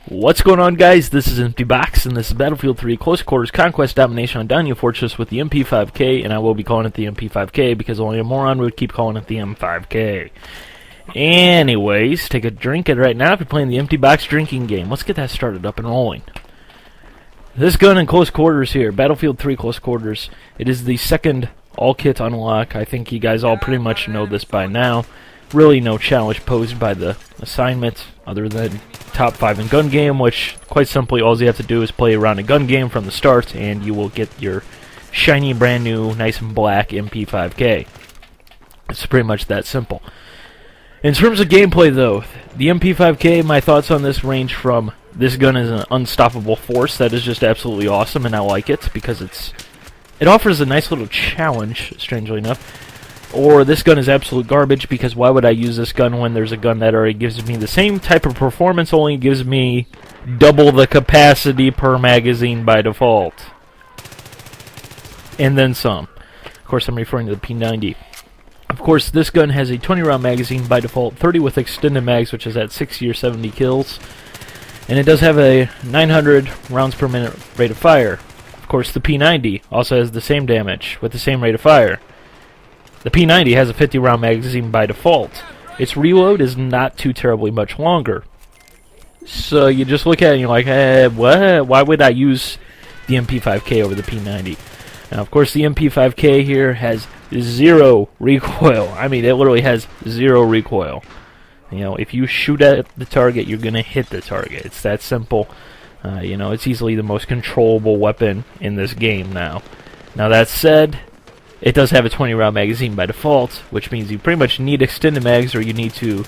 What's going on, guys? This is Empty Box, and this is Battlefield 3 Close Quarters Conquest Domination on Danya Fortress with the MP5K, and I will be calling it the MP5K because only a moron would keep calling it the M5K. Anyways, take a drink right now if you're playing the Empty Box drinking game. Let's get that started up and rolling. This gun in Close Quarters here, Battlefield 3 Close Quarters, it is the second all-kit unlock. I think you guys all pretty much know this by now. Really no challenge posed by the assignment other than top 5 in gun game, which quite simply all you have to do is play around a gun game from the start and you will get your shiny brand new nice and black MP5K. It's pretty much that simple. In terms of gameplay though, the MP5K, my thoughts on this range from this gun is an unstoppable force that is just absolutely awesome, and I like it because it offers a nice little challenge, strangely enough. Or this gun is absolute garbage because why would I use this gun when there's a gun that already gives me the same type of performance, only gives me double the capacity per magazine by default. And then some. Of course, I'm referring to the P90. Of course, this gun has a 20-round magazine by default, 30 with extended mags, which is at 60 or 70 kills. And it does have a 900 rounds per minute rate of fire. Of course, the P90 also has the same damage with the same rate of fire. The P90 has a 50-round magazine by default. Its reload is not too terribly much longer. So you just look at it and you're like, what? Why would I use the MP5K over the P90? Now, of course, the MP5K here has zero recoil. I mean, it literally has zero recoil. You know, if you shoot at the target, you're going to hit the target. It's that simple. You know, it's easily the most controllable weapon in this game now. Now, that said, it does have a 20-round magazine by default, which means you pretty much need extended mags, or you need to,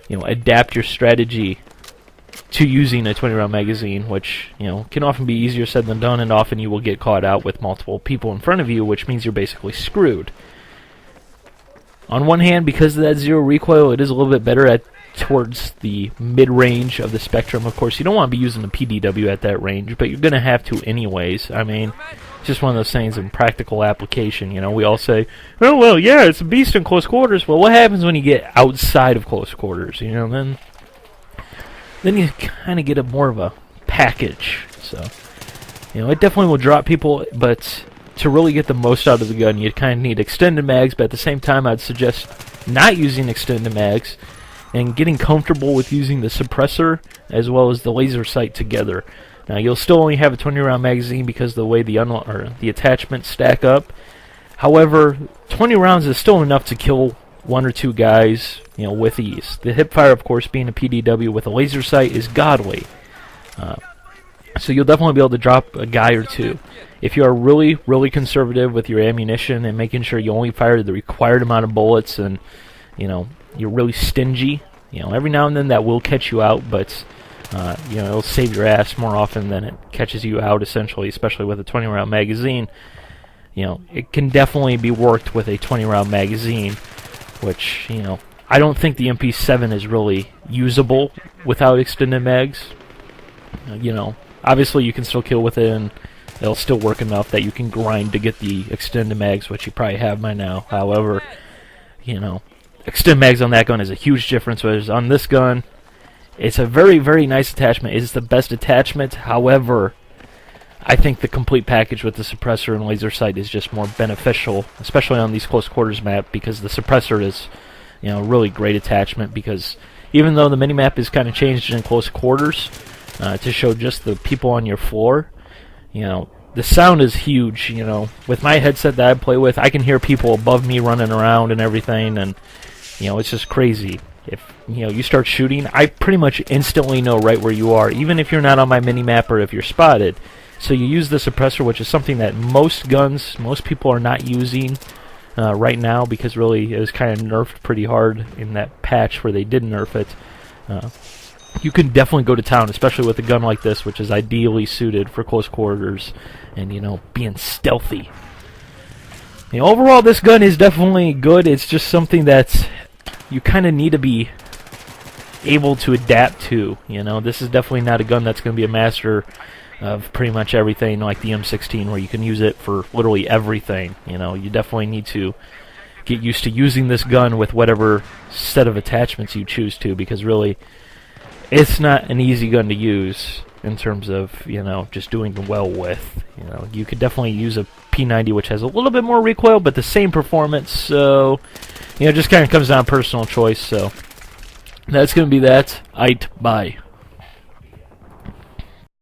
you know, adapt your strategy to using a 20-round magazine, which, you know, can often be easier said than done, and often you will get caught out with multiple people in front of you, which means you're basically screwed. On one hand, because of that zero recoil, it is a little bit better towards the mid-range of the spectrum. Of course, you don't want to be using a PDW at that range, but you're going to have to anyways. I mean, it's just one of those things in practical application. You know, we all say, oh, well, yeah, it's a beast in close quarters. Well, what happens when you get outside of close quarters? You know, then you kind of get more of a package. So, you know, it definitely will drop people, but to really get the most out of the gun, you kind of need extended mags, but at the same time, I'd suggest not using extended mags and getting comfortable with using the suppressor as well as the laser sight together. Now, you'll still only have a 20-round magazine because of the way the attachments stack up. However, 20 rounds is still enough to kill one or two guys, you know, with ease. The hipfire, of course, being a PDW with a laser sight is godly. So you'll definitely be able to drop a guy or two. If you are really, really conservative with your ammunition and making sure you only fire the required amount of bullets, and, you know, you're really stingy, you know, every now and then that will catch you out, but you know, it'll save your ass more often than it catches you out, essentially, especially with a 20-round magazine. You know, it can definitely be worked with a 20-round magazine, which, you know, I don't think the MP7 is really usable without extended mags. You know, obviously you can still kill with it, and it'll still work enough that you can grind to get the extended mags, which you probably have by now. However, you know, extended mags on that gun is a huge difference, whereas on this gun, it's a very, very nice attachment. It's the best attachment. However, I think the complete package with the suppressor and laser sight is just more beneficial, especially on these close quarters map, because the suppressor is, you know, a really great attachment, because even though the minimap is kind of changed in close quarters to show just the people on your floor, you know, the sound is huge. You know, with my headset that I play with, I can hear people above me running around and everything, and, you know, it's just crazy. If, you know, you start shooting, I pretty much instantly know right where you are, even if you're not on my minimap or if you're spotted. So you use the suppressor, which is something that most people are not using right now, because really it was kind of nerfed pretty hard in that patch where they did nerf it. You can definitely go to town, especially with a gun like this, which is ideally suited for close quarters and, you know, being stealthy. You know, overall, this gun is definitely good. It's just something that you kind of need to be able to adapt to. You know, this is definitely not a gun that's going to be a master of pretty much everything like the M16, where you can use it for literally everything. You know, you definitely need to get used to using this gun with whatever set of attachments you choose to, because really, it's not an easy gun to use in terms of, you know, just doing well with. You know, you could definitely use a P90 which has a little bit more recoil but the same performance, so you know, it just kind of comes down to personal choice. So that's going to be that. Bye.